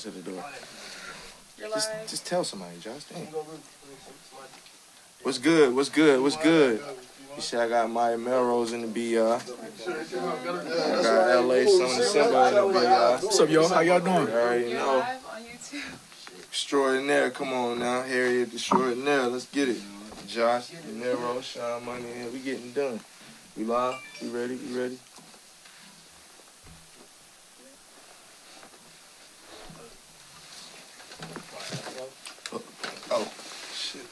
to the door. You're live. Just tell somebody, Josh. Dang. What's good? What's good? What's good? You see, I got my Melrose in the BR. I got LA Summer December in the BR. What's up, y'all? How y'all doing? You already You're know. live on YouTube. Extraordinaire. Come on now. Harriet Extraordinaire. Let's get it. Josh, De Niro, Sean Money, we getting done. We live? We ready? You ready? Oh, shit.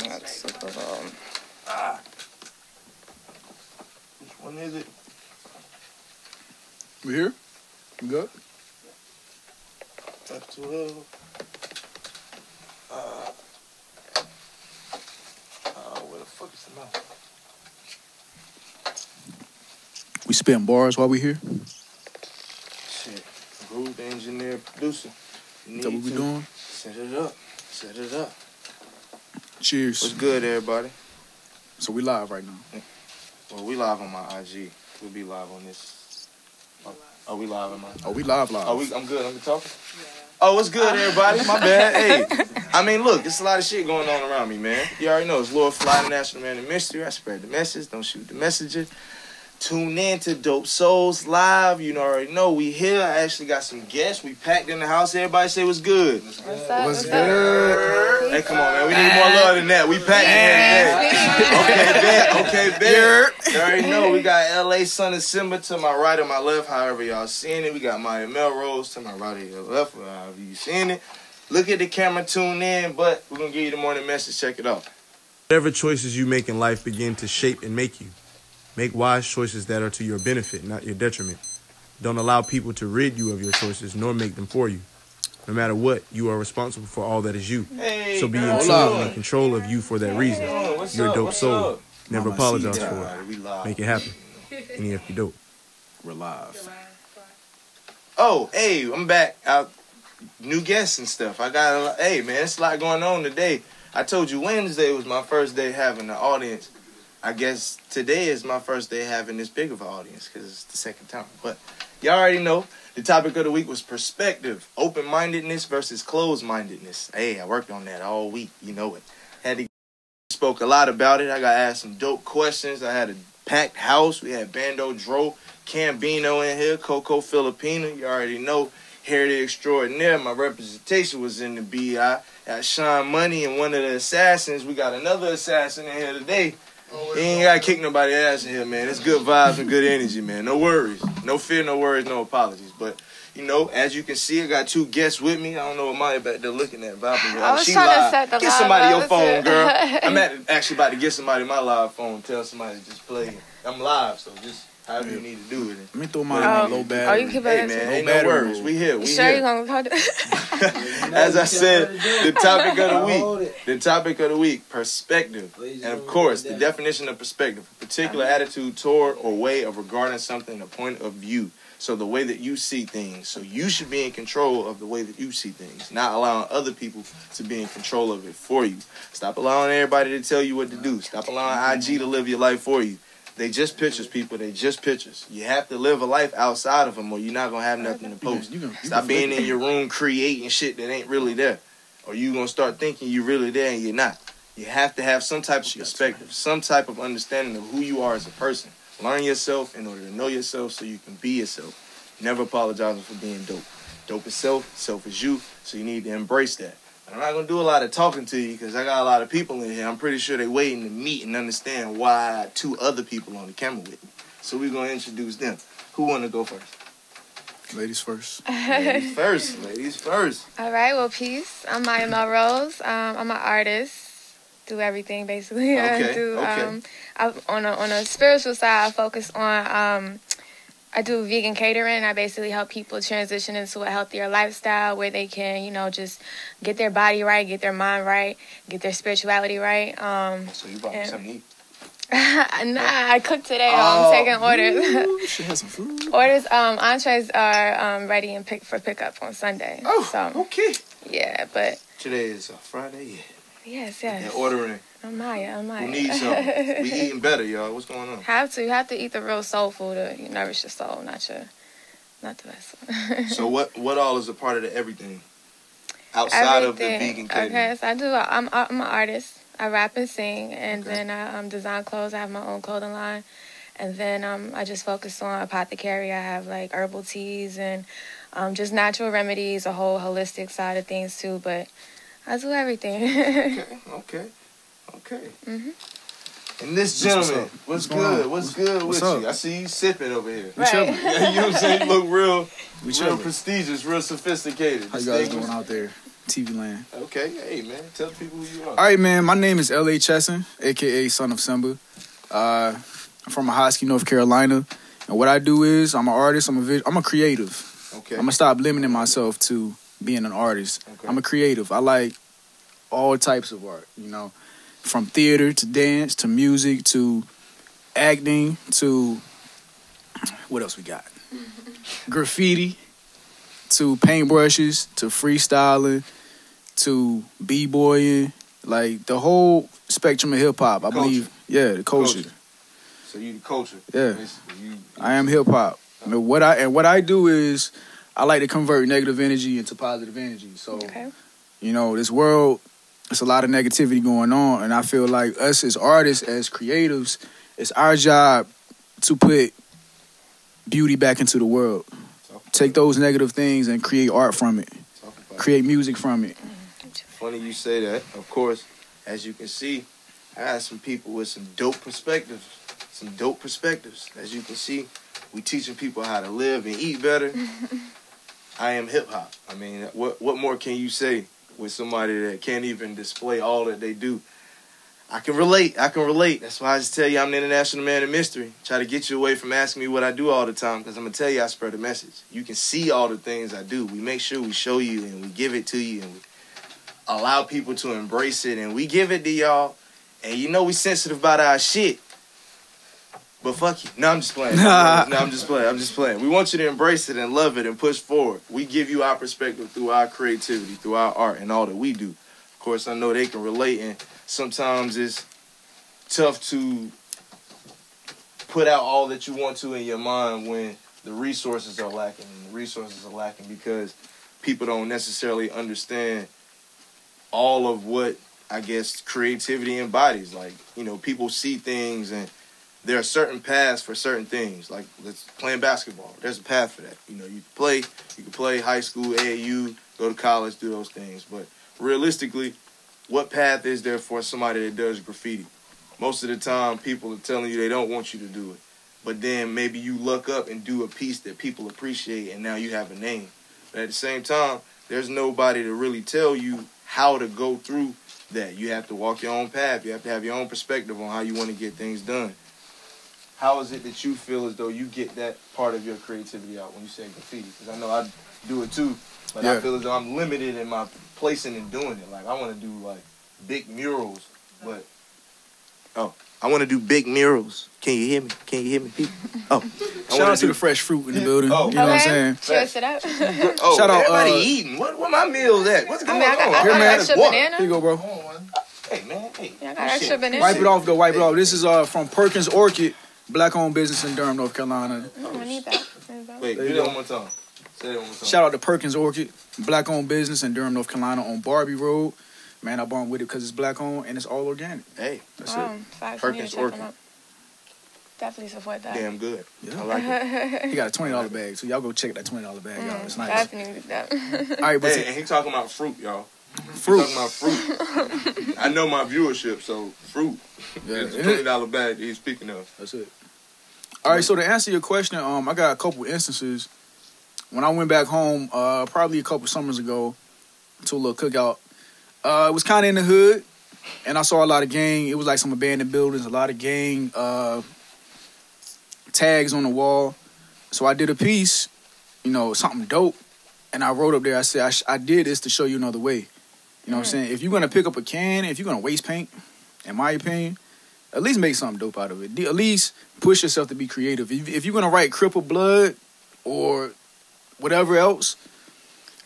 That's Super Bowl. Which one is it? We here? We good? F12. Where the fuck is the mouse? We spitting bars while we here? Shit. Groove engineer, producer. Is that what we doing? Set it up. Set it up. Cheers. What's good, everybody? So we live right now. Well, we live on my IG. We'll be live on this. Oh, we live on my... Oh, we live. Oh, I'm good. I'm talking? Oh, what's good, everybody? My bad. Hey, I mean, look, there's a lot of shit going on around me, man. You already know it's Lord Phly, the National Man of Mystery. I spread the message. Don't shoot the messenger. Tune in to Dope Souls Live. You already know we here. I actually got some guests. We packed in the house. Everybody say what's good. What's up? What's good? Hey, come on, man. We need more love than that. We packed in today. Okay, bet. You already know we got LA Sun and Simba to my right or my left, however y'all seeing it. We got Maya Melrose to my right or your left, however you seeing it. Look at the camera, tune in, but we're going to give you the morning message. Check it out. Whatever choices you make in life begin to shape and make you. Make wise choices that are to your benefit, not your detriment. Don't allow people to rid you of your choices, nor make them for you. No matter what, you are responsible for all that is you. Hey, So be in girl, tune and in control of you for that reason. What's You're a up? dope What's soul. up? Never Mama, apologize see for that. it. We live. Make it happen. And if you dope. We're live. Oh, hey, I'm back. New guests and stuff. I got a lot. Hey, man, it's a lot going on today. I told you Wednesday was my first day having an audience. I guess today is my first day having this big of an audience because it's the second time. But y'all already know the topic of the week was perspective, open-mindedness versus closed-mindedness. Hey, I worked on that all week. You know it. Spoke a lot about it. I got asked some dope questions. I had a packed house. We had Bando Dro, Cambino in here, Coco Filipino. You already know. Heritage Extraordinaire. My representation was in the BI. Got Sean Money and one of the assassins. We got another assassin in here today. He ain't got to kick nobody's ass in here, man. It's good vibes and good energy, man. No worries. No fear, no worries, no apologies. But, you know, as you can see, I got two guests with me. I don't know what Maya back there looking at. I was she trying live. to set the Get live somebody up. your phone, girl. I'm actually about to get somebody my live phone. Tell somebody to just play. I'm live, so just however you need to do it. Let me throw mine on low battery. Oh, you keep Hey, it. man, Low ain't no battery worries. mode. We here. We Sure, here. you gonna hold it? As I said, the topic of the week, perspective. And of course, the definition of perspective, a particular attitude toward or way of regarding something, a point of view. So the way that you see things. So you should be in control of the way that you see things, not allowing other people to be in control of it for you. Stop allowing everybody to tell you what to do. Stop allowing IG to live your life for you. They just pictures, people. They just pictures. You have to live a life outside of them or you're not going to have nothing to post. Stop being in your room creating shit that ain't really there. Or you going to start thinking you're really there and you're not. You have to have some type of perspective, some type of understanding of who you are as a person. Learn yourself in order to know yourself so you can be yourself. Never apologizing for being dope. Dope is self, self is you, so you need to embrace that. I'm not going to do a lot of talking to you because I got a lot of people in here. I'm pretty sure they're waiting to meet and understand why I got two other people on the camera with me. So we're going to introduce them. Who want to go first? Ladies first. Ladies first. Ladies first. All right, well, peace. I'm Maya Melrose. I'm an artist. Do everything, basically. Okay, On a spiritual side, I focus on... I do vegan catering. I basically help people transition into a healthier lifestyle where they can, you know, just get their body right, get their mind right, get their spirituality right. So you brought me something to eat? Nah, I cooked today. I'm taking orders. She has some food. Orders, entrees are ready and for pickup on Sunday. Oh, so, okay. Yeah, but... Today is Friday, yeah. Yes. And ordering. I'm Maya. We need something. We eating better, y'all. What's going on? You have to eat the real soul food to nourish your soul, not your not the best one. So what all is a part of the everything outside of the vegan catering? Okay, so I'm an artist. I rap and sing, and Okay. then I design clothes. I have my own clothing line, and then I just focus on apothecary. I have like herbal teas and just natural remedies, a whole holistic side of things too. But I do everything. Okay. Mm-hmm. And this gentleman, what's good? What's good with you? I see you sipping over here. Right. Yeah, you know what I'm saying? You look real chilling. prestigious, real sophisticated. How you guys doing out there? TV land. Okay, hey man, tell the people who you are. All right, man. My name is L.A. Chesson, a.k.a. Son of Simba. I'm from Ahoskie, North Carolina. And what I do is I'm an artist. I'm a creative. Okay. I'm going to stop limiting myself to being an artist. Okay. I'm a creative. I like all types of art, you know, from theater to dance to music to acting to what else we got? Graffiti to paintbrushes to freestyling to b-boying, like the whole spectrum of hip-hop. I believe, yeah, the culture. So you the culture. Yeah. You I am hip-hop. I mean, what I do is I like to convert negative energy into positive energy. So, you know, this world, there's a lot of negativity going on, and I feel like us as artists, as creatives, it's our job to put beauty back into the world. Take those negative things and create art from it. Create music from it. Funny you say that. Of course, as you can see, I had some people with some dope perspectives. As you can see, we teaching people how to live and eat better. I am hip-hop. I mean, what more can you say with somebody that can't even display all that they do? I can relate. That's why I just tell you I'm the international man of mystery. Try to get you away from asking me what I do all the time, because I'm going to tell you I spread a message. You can see all the things I do. We make sure we show you and we give it to you and we allow people to embrace it, and we give it to y'all. And you know we sensitive about our shit. But fuck you. No, I'm just playing. I'm just playing. We want you to embrace it and love it and push forward. We give you our perspective through our creativity, through our art and all that we do. Of course, I know they can relate, and sometimes it's tough to put out all that you want to in your mind when the resources are lacking. And the resources are lacking because people don't necessarily understand all of what, I guess, creativity embodies. Like, you know, people see things and there are certain paths for certain things. Like, playing basketball. There's a path for that. You know, you can play high school, AAU, go to college, do those things. But realistically, what path is there for somebody that does graffiti? Most of the time, people are telling you they don't want you to do it. But then maybe you look up and do a piece that people appreciate, and now you have a name. But at the same time, there's nobody to really tell you how to go through that. You have to walk your own path. You have to have your own perspective on how you want to get things done. How is it that you feel as though you get that part of your creativity out when you say graffiti? Because I know I do it too, but I feel as though I'm limited in my placing and doing it. Like, I want to do, like, big murals, but... I want to do big murals. Can you hear me? People? Shout out to the fresh fruit in the building. You know what I'm saying? Cheers to that. Shout out, everybody eating. Where my meals at? What's going on? I got extra banana. Here you go, bro. Hey, man. Hey. Yeah, I got extra banana. Wipe it off, though. Wipe it off. This is from Perkins Orchid, black-owned business in Durham, North Carolina. I need that. Wait, do that one more time. Say that one more time. Shout out to Perkins Orchid, black-owned business in Durham, North Carolina on Barbie Road. Man, I bought with it because it's black-owned and it's all organic. Hey, that's it. Perkins Orchid. Definitely support that. Damn good. Yeah. I like it. He got a $20 bag, so y'all go check that $20 bag, y'all. It's nice. Definitely need that. All right, but hey, and he talking about fruit, y'all. Fruit. He talking about fruit. I know my viewership, so fruit. Yeah. It's a $20 bag that he's speaking of. That's it. All right, so to answer your question, I got a couple instances. When I went back home, probably a couple summers ago, to a little cookout, it was kind of in the hood, and I saw a lot of gang. It was like some abandoned buildings, a lot of gang tags on the wall. So I did a piece, you know, something dope, and I wrote up there, I said, I did this to show you another way. You know what I'm saying? If you're going to pick up a can, if you're going to waste paint, in my opinion, at least make something dope out of it. At least push yourself to be creative. If you're going to write Cripple Blood or whatever else,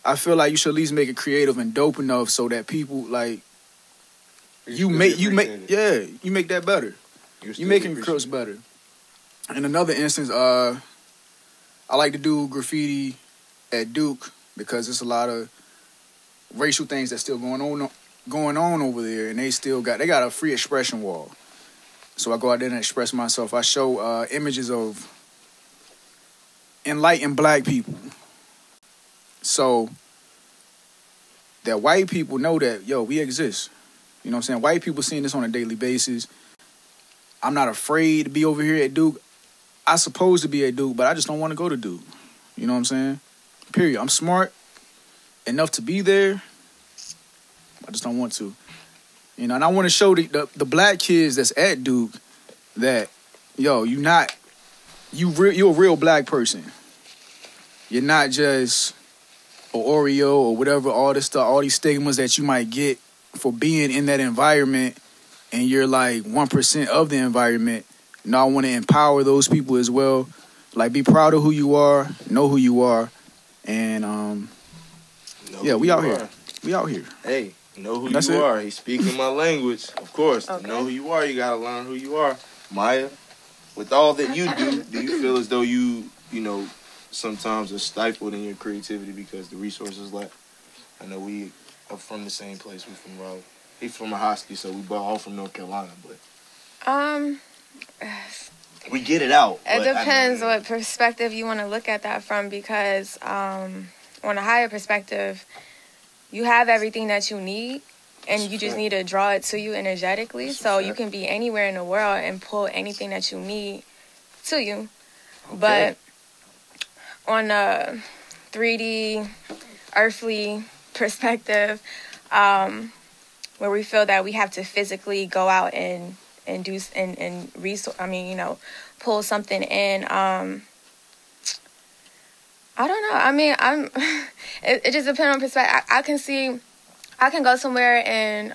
I feel like you should at least make it creative and dope enough so that people, like, you make that better. You making Crips better. In another instance, I like to do graffiti at Duke because there's a lot of racial things that's still going on over there, and they got a free expression wall. So I go out there and express myself. I show images of enlightened black people, so that white people know that, yo, we exist. You know what I'm saying? White people seeing this on a daily basis. I'm not afraid to be over here at Duke. I supposed to be at Duke, but I just don't want to go to Duke. You know what I'm saying? Period. I'm smart enough to be there. I just don't want to. You know, and I want to show the black kids that's at Duke that, yo, you're a real black person. You're not just an Oreo or whatever, all this stuff, all these stigmas that you might get for being in that environment, and you're like 1% of the environment. No, I want to empower those people as well. Like, be proud of who you are, know who you are, and we out here. We out here. Hey, know who you are. He's speaking my language, of course. Okay. To know who you are, you gotta learn who you are. Maya, with all that you do you feel as though you know, sometimes are stifled in your creativity because the resources lack? I know we are from the same place. We're from Raleigh. He's from Ahoskie, so we all from North Carolina, but we get it out. It depends what perspective you want to look at that from, because on a higher perspective, you have everything that you need, and you just need to draw it to you energetically. So you can be anywhere in the world and pull anything that you need to you. Okay. But on a 3D, earthly perspective, where we feel that we have to physically go out and do and pull something in. I don't know. I mean, it just depends on perspective. I can go somewhere and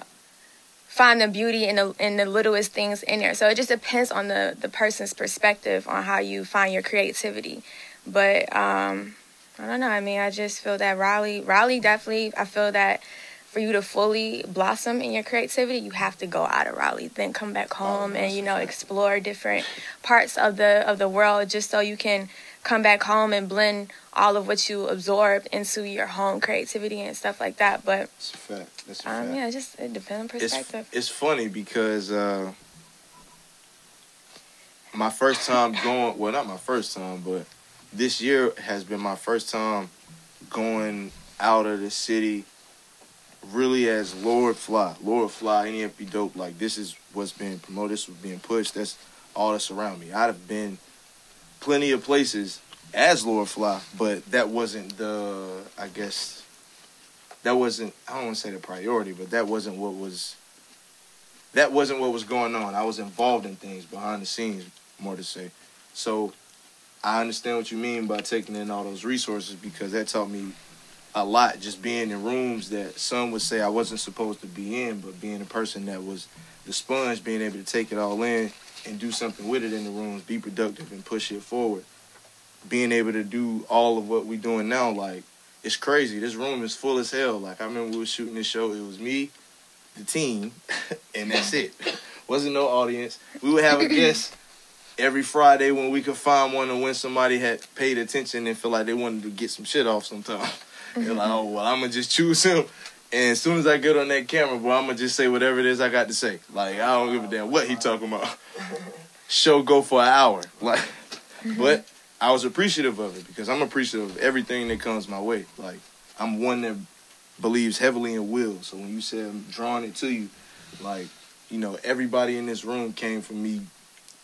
find the beauty in the littlest things in there. So it just depends on the person's perspective on how you find your creativity. But I don't know. I mean, I just feel that Raleigh definitely. I feel that for you to fully blossom in your creativity, you have to go out of Raleigh, then come back home and, explore different parts of the world, just so you can come back home and blend all of what you absorbed into your home creativity and stuff like that. But that's a fact. That's a fact. Yeah, it depends on perspective. It's funny because my first time going, well, not my first time, but this year has been my first time going out of the city really as Lord Phly. Lord Phly, NEFP Dope, like, this is what's being promoted, this was being pushed, that's all that's around me. I'd have been plenty of places as Lord Phly, but that wasn't I don't want to say the priority, but that wasn't what was going on. I was involved in things behind the scenes, more to say. So I understand what you mean by taking in all those resources, because that taught me a lot, just being in rooms that some would say I wasn't supposed to be in, but being a person that was the sponge, being able to take it all in and do something with it in the rooms, be productive and push it forward. Being able to do all of what we're doing now, like, it's crazy. This room is full as hell. Like, I remember we were shooting this show, it was me, the team, and that's it. Wasn't no audience. We would have a guest every Friday when we could find one, or when somebody had paid attention and feel like they wanted to get some shit off sometime. They're like, oh, well, I'm going to just choose him. And as soon as I get on that camera, bro, I'm going to just say whatever it is I got to say. Like, I don't give a damn what he talking about. Show go for an hour. Like, but I was appreciative of it, because I'm appreciative of everything that comes my way. Like, I'm one that believes heavily in will. So when you say I'm drawing it to you, like, everybody in this room came from me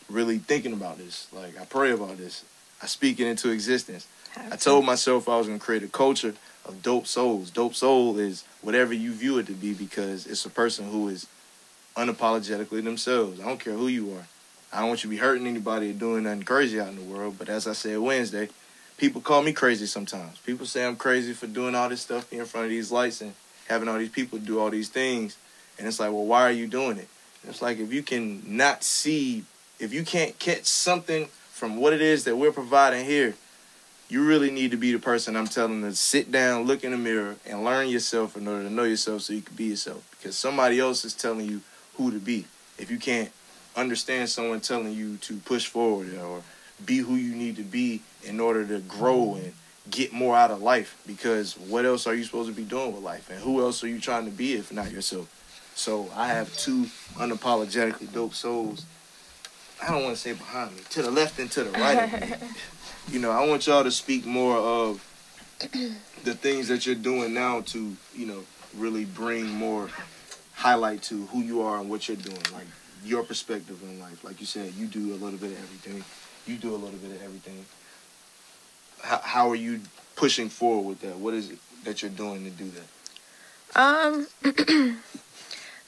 really thinking about this. Like, I pray about this. I speak it into existence. I told myself I was going to create a culture of dope souls. Dope soul is whatever you view it to be, because it's a person who is unapologetically themselves. I don't care who you are. I don't want you to be hurting anybody or doing nothing crazy out in the world. But as I said Wednesday, people call me crazy sometimes. People say I'm crazy for doing all this stuff in front of these lights and having all these people do all these things. And it's like, well, why are you doing it? And it's like, if you can not see, if you can't catch something from what it is that we're providing here, you really need to be the person I'm telling to sit down, look in the mirror, and learn yourself in order to know yourself so you can be yourself. Because somebody else is telling you who to be. If you can't understand someone telling you to push forward or be who you need to be in order to grow and get more out of life. Because what else are you supposed to be doing with life? And who else are you trying to be if not yourself? So I have two unapologetically dope souls. I don't want to say behind me, to the left and to the right of me. You know, I want y'all to speak more of the things that you're doing now to, you know, really bring more highlight to who you are and what you're doing. Like, your perspective in life. Like you said, you do a little bit of everything. You do a little bit of everything. How are you pushing forward with that? What is it that you're doing to do that?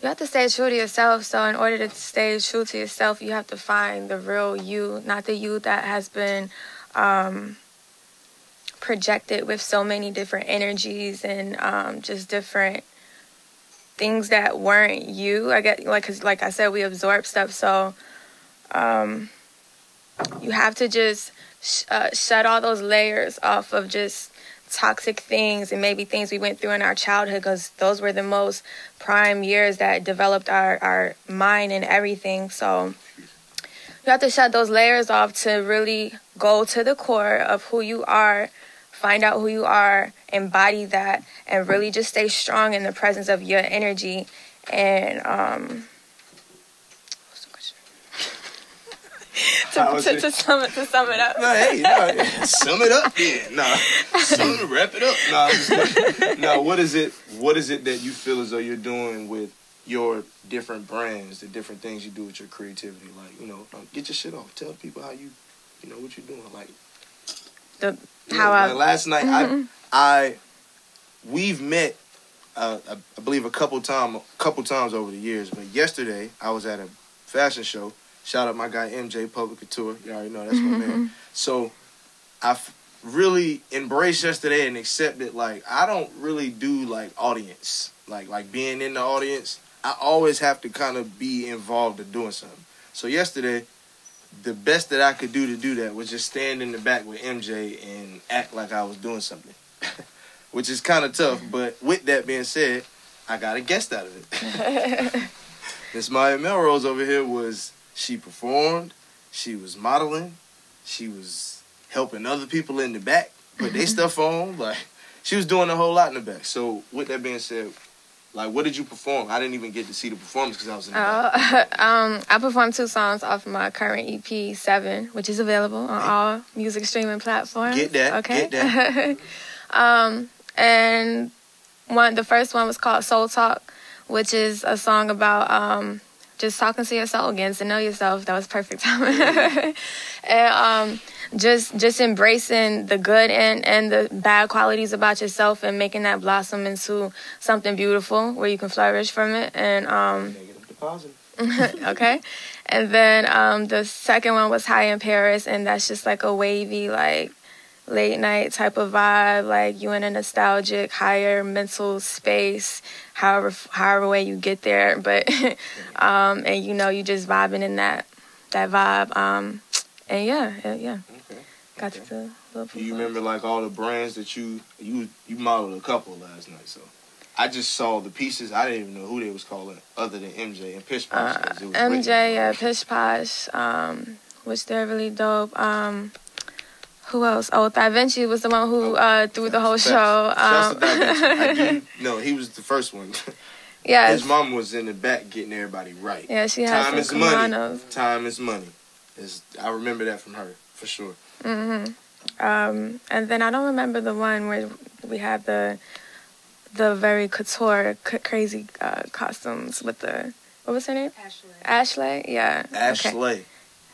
You have to stay true to yourself. So in order to stay true to yourself, you have to find the real you, not the you that has been projected with so many different energies and just different things that weren't you. I get like I said, we absorb stuff. So you have to just shut all those layers off of just toxic things and maybe things we went through in our childhood, because those were the most prime years that developed our mind and everything. So you have to shut those layers off to really go to the core of who you are, find out who you are, embody that, and really just stay strong in the presence of your energy. And to sum it up. No, hey, no, sum it up then. Wrap it up. No, what is it that you feel as though you're doing with your different brands, the different things you do with your creativity? Like, you know, get your shit off. Tell people how you know, what you're doing. Like, last night, we've met, I believe a couple times over the years, but yesterday I was at a fashion show. Shout out my guy MJ, Public Couture. You already know, that's my man. So I've really embraced yesterday and accepted, like, I don't really do, like, audience. Like being in the audience, I always have to kind of be involved in doing something. So yesterday, the best that I could do to do that was just stand in the back with MJ and act like I was doing something, which is kind of tough. But with that being said, I got a guest out of it. Miss Maya Melrose over here she performed, she was modeling, she was helping other people in the back put their stuff on. Like, she was doing a whole lot in the back. So with that being said, like, what did you perform? I didn't even get to see the performance because I was in the back. I performed 2 songs off my current EP, 7, which is available on all music streaming platforms. Get that. Okay. Get that. And the first one was called Soul Talk, which is a song about just talking to yourself, getting to know yourself. That was perfect timing. And just embracing the good and the bad qualities about yourself and making that blossom into something beautiful where you can flourish from it. And negative to positive. Okay. And then the second one was High in Paris, and that's just like a wavy, like, late night type of vibe, like you in a nostalgic higher mental space, however way you get there, but and you know, you just vibing in that vibe, and yeah. Okay. Got to do a little. Do you remember, like, all the brands that you modeled a couple last night? So I just saw the pieces. I didn't even know who they was calling other than MJ and Pish Posh. MJ, Pish Posh, which they're really dope. Who else? Oh, Da Vinci was the one who threw the whole show. No, he was the first one. Yeah. His mom was in the back getting everybody right. Yeah, she had Time some is kimonos. money. Time is money. I remember that from her, for sure. Mm-hmm. And then I don't remember the one where we had the very couture, crazy costumes with the, what was her name? Ashley, yeah. Ashley. Okay.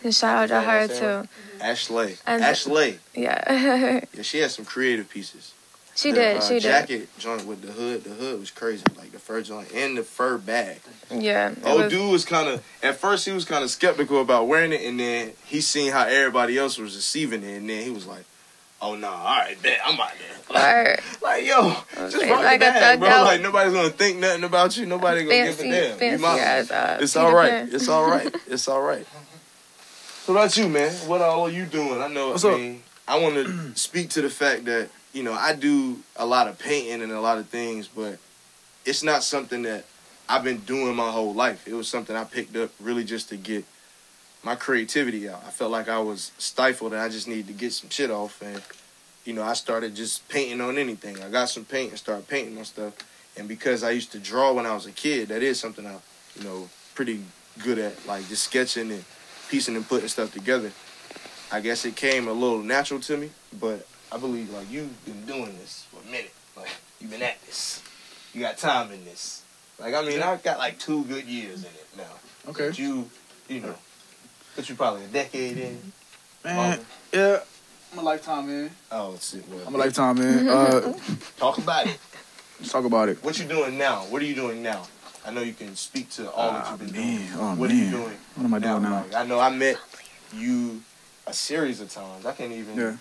And shout out to her, too. Ashley. And Ashley. Yeah. Yeah, she had some creative pieces. She did. Jacket joint with the hood was crazy. Like, the fur joint and the fur bag. Yeah. Dude was kind of, at first he was kind of skeptical about wearing it, and then he seen how everybody else was receiving it, and then he was like, oh, no, all right, bet, I'm out there. Like, yo, just rock the bag, bro. Like, nobody's going to think nothing about you. Nobody going to give a damn. It's all right. It's all right. It's all right. What about you, man? What all are you doing? I want to speak to the fact that, you know, I do a lot of painting and a lot of things, but it's not something that I've been doing my whole life. It was something I picked up really just to get my creativity out. I felt like I was stifled and I just needed to get some shit off. And, you know, I started just painting on anything. I got some paint and started painting on stuff. And because I used to draw when I was a kid, that is something I, you know, pretty good at, like just sketching and piecing and putting stuff together. I guess it came a little natural to me, but I believe, like, you've been doing this for a minute. Like, you've been at this. You got time in this. Like, I mean, I've got, like, 2 good years in it now. Okay. But you know, but you probably a decade in. Man, yeah, I'm a lifetime man. Oh, shit. Well, I'm a lifetime man. Talk about it. Let's talk about it. What you doing now? What are you doing now? I know you can speak to all that you've been doing. What are you doing? What am I doing now? Like, I know I met you a series of times. I can't even. Yeah.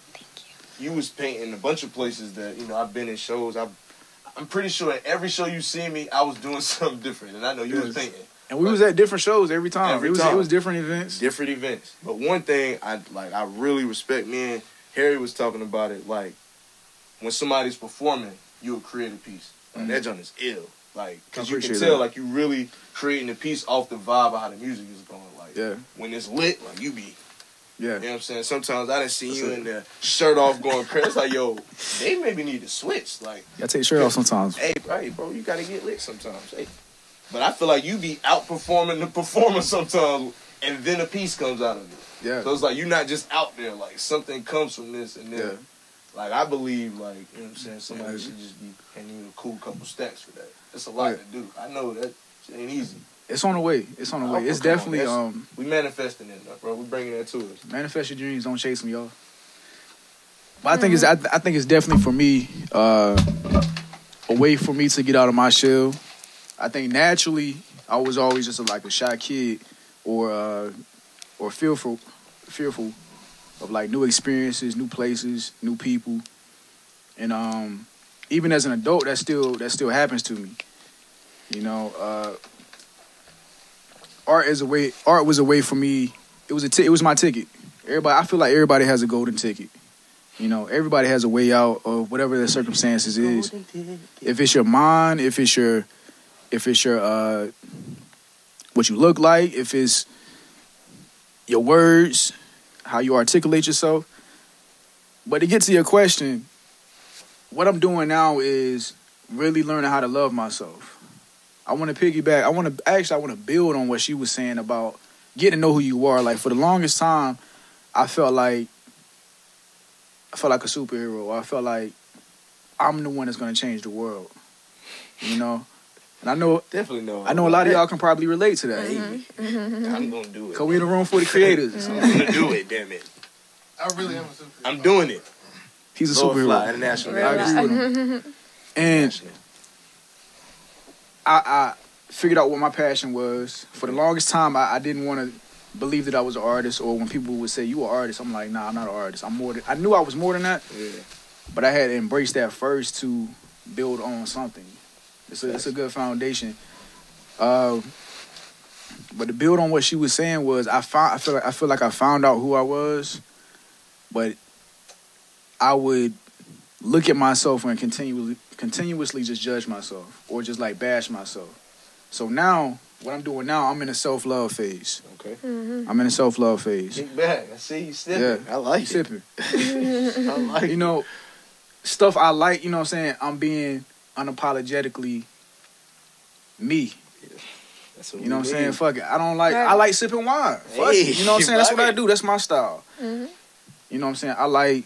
You was painting a bunch of places that, you know, I've been in shows. I'm pretty sure at every show you see me, I was doing something different, and I know you was painting. And we was at different shows every time. It was different events. Different events. But one thing I really respect, me and Harry was talking about it, like, when somebody's performing, you'll create a piece. Like, that joint is ill. Like, because you can tell, like, you really creating a piece off the vibe of how the music is going. Like, when it's lit, like, you be... Yeah. You know what I'm saying? Sometimes I done see you in the shirt off going crazy. It's like, yo, they maybe need to switch. Like, I take shirt off sometimes. Hey, bro, you got to get lit sometimes. Hey. But I feel like you be outperforming the performer sometimes, and then a piece comes out of it. Yeah. So it's like you're not just out there. Like, something comes from this, and then, like, I believe, like, you know what I'm saying, somebody should just be handing you a cool couple stacks for that. It's a lot to do. I know that shit ain't easy. It's on the way. It's on the way. It's definitely we manifesting it, bro. We bringing that to us. Manifest your dreams. Don't chase them, y'all. But I think it's definitely for me a way for me to get out of my shell. I think naturally I was always just like a shy kid or fearful of like new experiences, new places, new people, and even as an adult that still happens to me. You know. Art was a way for me. It was my ticket. I feel like everybody has a golden ticket. You know, everybody has a way out of whatever their circumstances is. If it's your mind, if it's your what you look like, if it's your words, how you articulate yourself. But to get to your question, what I'm doing now is really learning how to love myself. I want to piggyback. I want to build on what she was saying about getting to know who you are. Like, for the longest time, I felt like a superhero. I felt like I'm the one that's going to change the world. You know? And I know a lot of y'all can probably relate to that. I'm going to do it. Because we in the room for the creators. I'm going to do it, damn it. I really am a superhero. I'm doing it. He's a Lord superhero. Phly, international. I agree with him. And I figured out what my passion was. For the longest time, I didn't want to believe that I was an artist, or when people would say, you an artist, I'm like, nah, I'm not an artist. I knew I was more than that, but I had to embrace that first to build on something. It's a good foundation. But to build on what she was saying was, I feel like I found out who I was, but I would look at myself and continuously just judge myself or just like bash myself. So now, what I'm doing now, I'm in a self-love phase. Okay. Mm-hmm. I'm in a self-love phase. Kick back. I see you sipping. Yeah, I like sipping. I like You know, stuff I like, you know what I'm saying? I'm being unapologetically me. That's what you know what I'm saying? need. Fuck it. I like sipping wine. Fuck it. You know what I'm saying? That's what I do. That's my style. Mm-hmm. You know what I'm saying? I like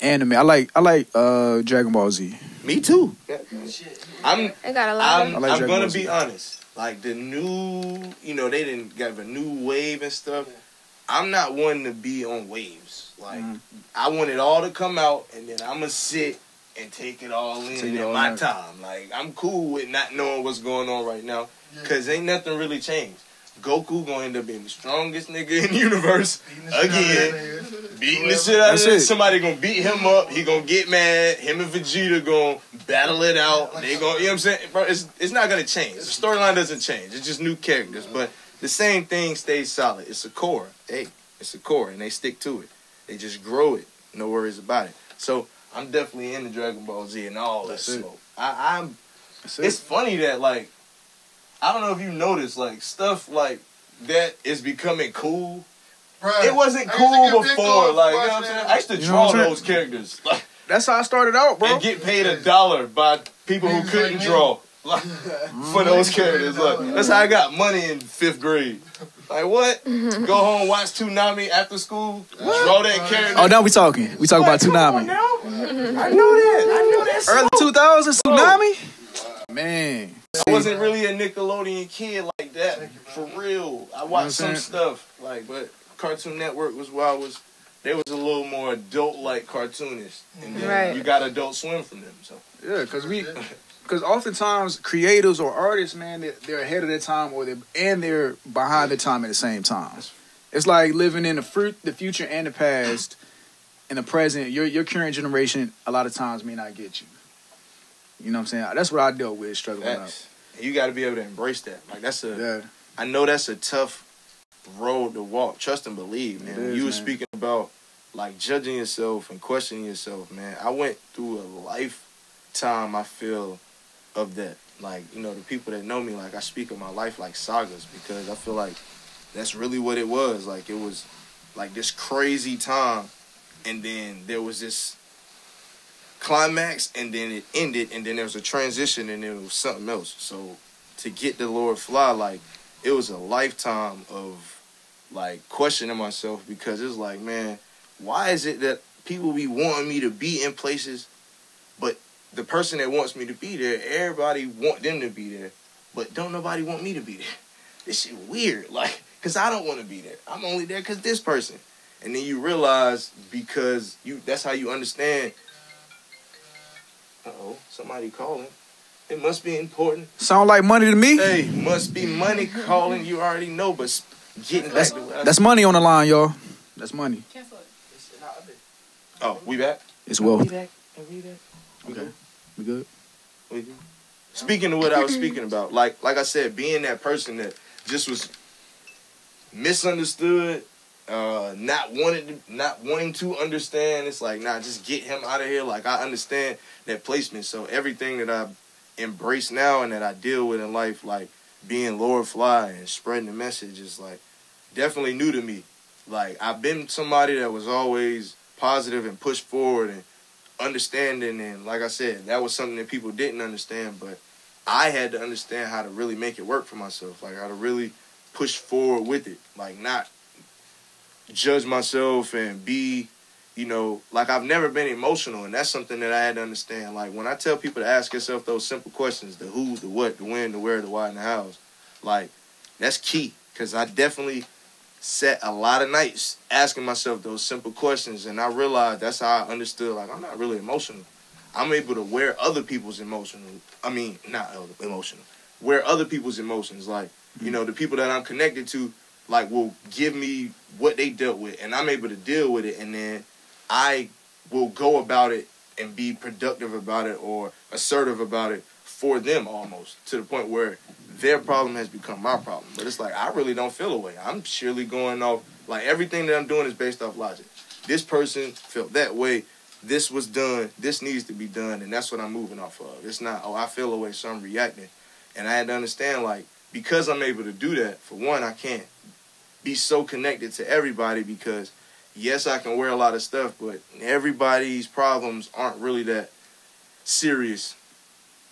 anime. I like Dragon Ball Z. Me too. I'm gonna be honest. Like the new, you know, they didn't have a new wave and stuff. Yeah. I'm not one to be on waves. Like I want it all to come out, and then I'm gonna sit and take it all in my time. Like I'm cool with not knowing what's going on right now, cause ain't nothing really changed. Goku gonna end up being the strongest nigga in the universe again. Beating the shit out of it. Somebody gonna beat him up. He gonna get mad. Him and Vegeta gonna battle it out. They gonna, you know what I'm saying? Bro, it's not gonna change. The storyline doesn't change. It's just new characters. But the same thing stays solid. It's a core. Hey, it's a core, and they stick to it. They just grow it. No worries about it. So I'm definitely into Dragon Ball Z and all that smoke. It's funny that, like, I don't know if you noticed, like, stuff like that is becoming cool. Bruh, It wasn't I used to cool get before. picked Like, off you know what I'm saying? I used to You know draw what I'm saying? those characters. Like, That's how I started out, bro. and get paid $1 by people who Niggas couldn't like me. draw. Like, for those characters. Look, that's how I got money in 5th grade. Like, what? Go home, watch Toonami after school, draw that character. Oh, now we talking. We talking about Come on Toonami. now. I know that. Early 2000s, Toonami? Man. I wasn't really a Nickelodeon kid like that, for real. I watched some stuff, like, but Cartoon Network was where I was. They was a little more adult-like cartoonists, and then Right. you got Adult Swim from them. So Yeah, because oftentimes creators or artists, man, they're ahead of their time, or they're behind their time at the same time. It's like living in the future and the past, and the present. Your current generation a lot of times may not get you. You know what I'm saying? That's what I dealt with struggling up. and you got to be able to embrace that. Like Yeah. I know that's a tough road to walk. Trust and believe, man. When you were speaking about like judging yourself and questioning yourself, man, I went through a lifetime, I feel, of that. Like, you know, the people that know me, like, I speak of my life like sagas, because I feel like that's really what it was. Like, it was like this crazy time, and then there was this climax, and then it ended, and then there was a transition, and then it was something else. So to get the Lord Phly, like, it was a lifetime of like questioning myself, because it's like, man, why is it that people be wanting me to be in places, but the person that wants me to be there, everybody want them to be there, but don't nobody want me to be there? This shit weird, like, because I don't want to be there. I'm only there because this person. And then you realize, because that's how you understand. Uh-oh, somebody calling. It must be important. Sound like money to me? Hey, must be money calling. You already know, but getting back to what That's money on the line, y'all. That's money. Oh, we back? It's wealth. We back? Okay. We good? We good? Speaking of what I was speaking about, like I said, being that person that just was misunderstood, not wanting to understand. It's like, nah, just get him out of here. Like, I understand that placement. So everything that I embrace now and that I deal with in life, like being Lord Phly and spreading the message, is like definitely new to me. Like, I've been somebody that was always positive and pushed forward and understanding, and like I said, that was something that people didn't understand, but I had to understand how to really make it work for myself, like how to really push forward with it, like not judge myself and be, you know, like I've never been emotional, and that's something that I had to understand. Like, when I tell people to ask yourself those simple questions, the who, the what, the when, the where, the why, and the hows, like, that's key, because I definitely sat a lot of nights asking myself those simple questions, and I realized that's how I understood, like, I'm not really emotional. I'm able to wear other people's wear other people's emotions. Like, you know, the people that I'm connected to, like, will give me what they dealt with, and I'm able to deal with it, and then I will go about it and be productive about it or assertive about it for them, almost to the point where their problem has become my problem. But it's like, I really don't feel a way. I'm surely going off, like, everything that I'm doing is based off logic. This person felt that way. This was done. This needs to be done. And that's what I'm moving off of. It's not, oh, I feel a way, so I'm reacting. And I had to understand, like, because I'm able to do that, for one, I can't be so connected to everybody, because, yes, I can wear a lot of stuff, but everybody's problems aren't really that serious,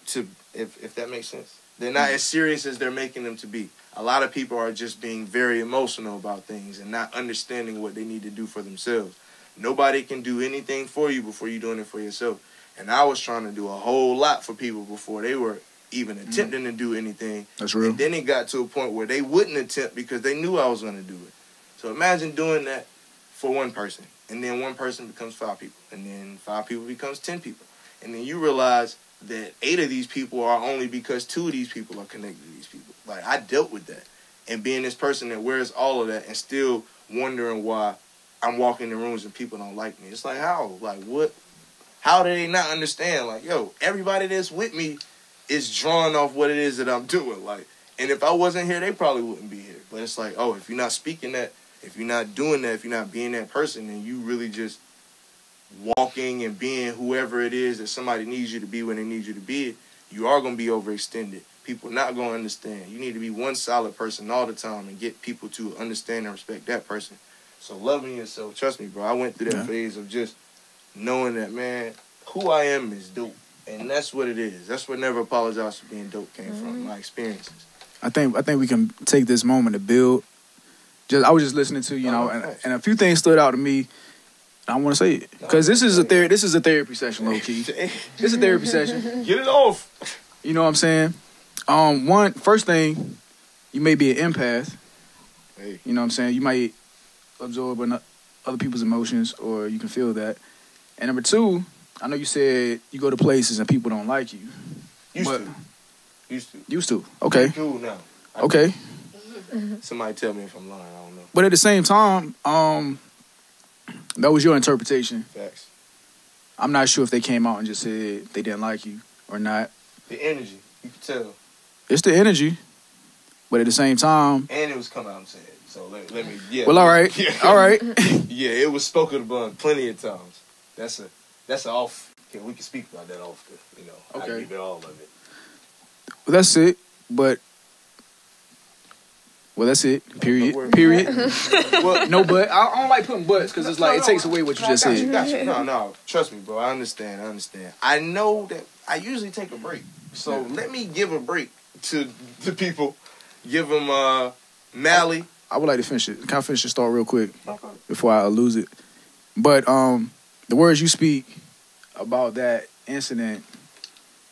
to if that makes sense. They're not as serious as they're making them to be. A lot of people are just being very emotional about things and not understanding what they need to do for themselves. Nobody can do anything for you before you're doing it for yourself. And I was trying to do a whole lot for people before they were even attempting to do anything. That's real. And then it got to a point where they wouldn't attempt because they knew I was going to do it. So imagine doing that for one person. And then one person becomes 5 people. And then 5 people becomes 10 people. And then you realize that 8 of these people are only because 2 of these people are connected to these people. Like, I dealt with that. And being this person that wears all of that and still wondering why I'm walking in rooms and people don't like me. It's like, how? Like, what? How do they not understand? Like, yo, everybody that's with me is drawn off what it is that I'm doing. Like, and if I wasn't here, they probably wouldn't be here. But it's like, oh, if you're not speaking that, if you're not doing that, if you're not being that person, then you really just walking and being whoever it is that somebody needs you to be when they need you to be, you are going to be overextended People not going to understand. You need to be one solid person all the time and get people to understand and respect that person. So loving yourself, trust me, bro. I went through that phase of just knowing that, man, who I am is dope. And that's what it is. That's what Never Apologize for Being Dope came from, my experiences. I think we can take this moment to build. I was just listening to, you know, and a few things stood out to me. I want to say it because this is a therapy session, low key. This is a therapy session. Get it off. You know what I'm saying? First thing, you may be an empath. Hey. You know what I'm saying? You might absorb other people's emotions, or you can feel that. And number two, I know you said you go to places and people don't like you. Used to. Okay. Cool now. Okay. Somebody tell me if I'm lying. I don't know. But at the same time, that was your interpretation. Facts. I'm not sure if they came out and just said they didn't like you or not. The energy, you can tell. It's the energy, but at the same time, and it was come out and said. So let me. Yeah. Well, all right. Yeah. All right. Yeah, it was spoken about plenty of times. That's a off. Okay, we can speak about that off. You know. Okay. I give it all of it. Well, that's it. But. Well, that's it. Period. Period. Well, no, but I don't like putting buts because it's like it takes away what you just said. Got you. No. Trust me, bro. I understand. I know that I usually take a break. So let me give a break to the people. Give them Mally. I would like to finish it. Can I finish the start real quick before I lose it? But the words you speak about that incident,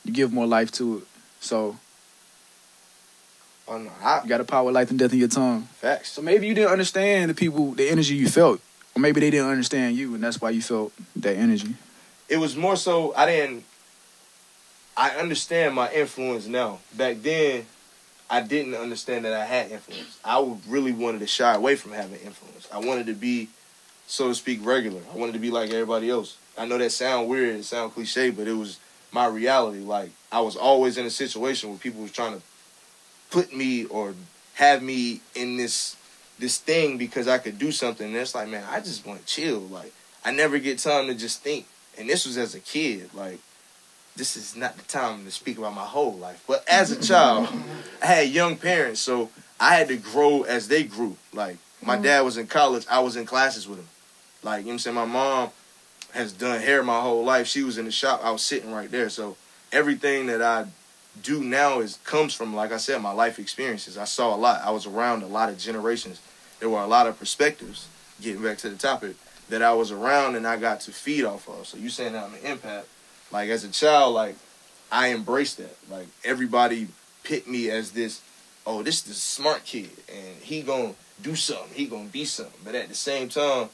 you give more life to it. So. Oh, no, you got a power, life, and death in your tongue. Facts. So maybe you didn't understand the people, the energy you felt. Or maybe they didn't understand you, and that's why you felt that energy. It was more so, I understand my influence now. Back then, I didn't understand that I had influence. I really wanted to shy away from having influence. I wanted to be, so to speak, regular. I wanted to be like everybody else. I know that sound weird, it sound cliche, but it was my reality. Like, I was always in a situation where people was trying to put me or have me in this thing because I could do something. And it's like, man, I just want to chill. Like, I never get time to just think. And this was as a kid. Like, this is not the time to speak about my whole life. But as a child, I had young parents, so I had to grow as they grew. Like, my dad was in college. I was in classes with him. Like, you know what I'm saying? My mom has done hair my whole life. She was in the shop. I was sitting right there. So everything that I do now comes from, like I said, my life experiences. I saw a lot. I was around a lot of generations. There were a lot of perspectives, getting back to the topic, that I was around and I got to feed off of. So you saying that I'm an empath. Like, as a child, like, I embraced that. Like, everybody picked me as this, oh, this is the smart kid, and he gonna do something. He gonna be something. But at the same time,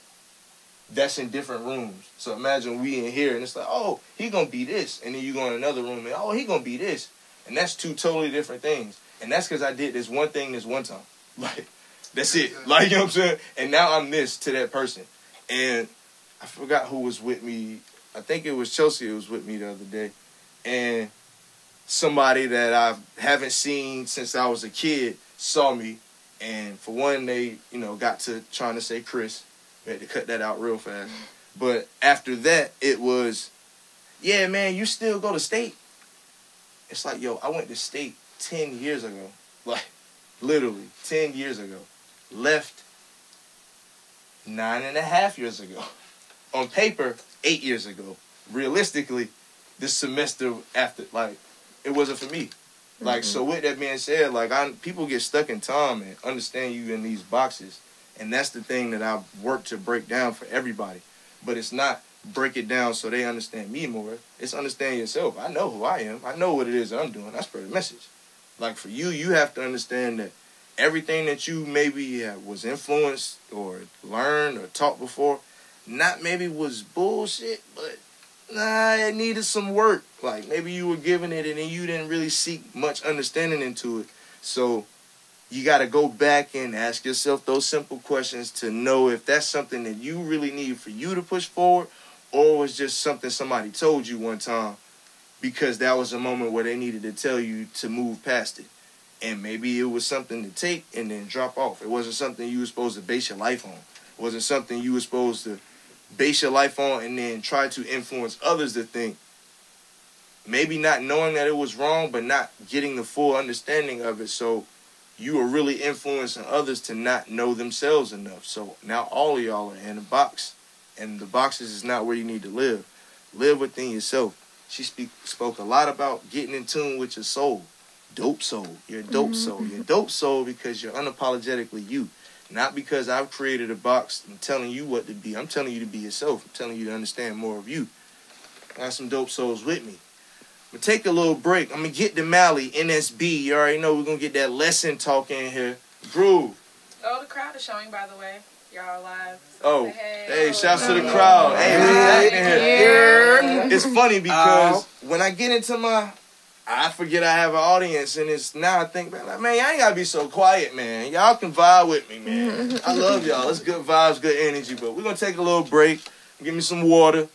that's in different rooms. So imagine we in here, and it's like, oh, he gonna be this. And then you go in another room, and, oh, he gonna be this. And that's two totally different things. And that's because I did this one thing this one time. Like, that's it. Like, you know what I'm saying? And now I'm this to that person. And I forgot who was with me. I think it was Chelsea who was with me the other day. And somebody that I haven't seen since I was a kid saw me. And for one, they, got to trying to say Chris. We had to cut that out real fast. But after that, it was, yeah, man, you still go to state? It's like, yo, I went to state 10 years ago. Like, literally, 10 years ago. Left 9.5 years ago. On paper, 8 years ago. Realistically, this semester after, like, it wasn't for me. Like, so with that being said, like, people get stuck in time and understand you in these boxes. And that's the thing that I've worked to break down for everybody. But it's not break it down so they understand me more. It's understand yourself. I know who I am. I know what it is that I'm doing. I spread a message. Like, for you, you have to understand that everything that you maybe was influenced or learned or taught before, not maybe was bullshit, but it needed some work. Like, maybe you were given it and then you didn't really seek much understanding into it. So you got to go back and ask yourself those simple questions to know if that's something that you really need for you to push forward, or was just something somebody told you one time because that was a moment where they needed to tell you to move past it. And maybe it was something to take and then drop off. It wasn't something you were supposed to base your life on. It wasn't something you were supposed to base your life on and then try to influence others to think, maybe not knowing that it was wrong, but not getting the full understanding of it. So you are really influencing others to not know themselves enough. So now all of y'all are in a box, and the boxes is not where you need to live. Live within yourself. She spoke a lot about getting in tune with your soul. Dope soul. You're a dope soul. You're a dope soul because you're unapologetically you. Not because I've created a box and telling you what to be. I'm telling you to be yourself. I'm telling you to understand more of you. I got some dope souls with me. I'm going to take a little break. I'm going to get to Mally, NSB. You already know we're going to get that lesson talk in here. Groove. Oh, the crowd is showing, by the way. Y'all live. So Oh, hey, shouts to the crowd. Hey, we back in here. It's funny because when I get into I forget I have an audience, and it's now I think, man, y'all ain't got to be so quiet, man. Y'all can vibe with me, man. I love y'all. It's good vibes, good energy, but we're going to take a little break. Give me some water.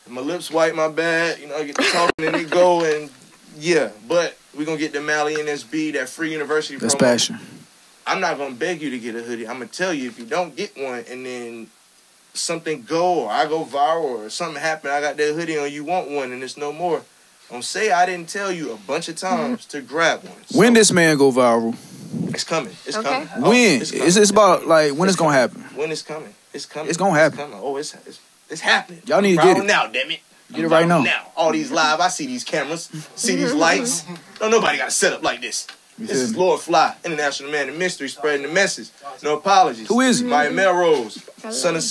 My lips white, my bad. You know, I get to talking and it go, and yeah. But we're going to get the Mally NSB, that free university promo. That's passion. I'm not going to beg you to get a hoodie. I'm going to tell you if you don't get one and then something go or I go viral or something happen, I got that hoodie on, you want one and it's no more. Don't say I didn't tell you a bunch of times to grab one. So, when this man go viral? It's coming. It's Okay. coming. When? It's coming. It's about, like, when it's going to happen? When it's coming. It's coming. It's gonna happen. It's coming. Oh, it's happening. Y'all need to I'm get viral it. now, damn it. Get it right now. All these live, I see these cameras, see these lights. No, nobody got to set up like this. This is Lord Phly, international man of mystery, spreading the message. No apologies. Who is he? My Melrose, son of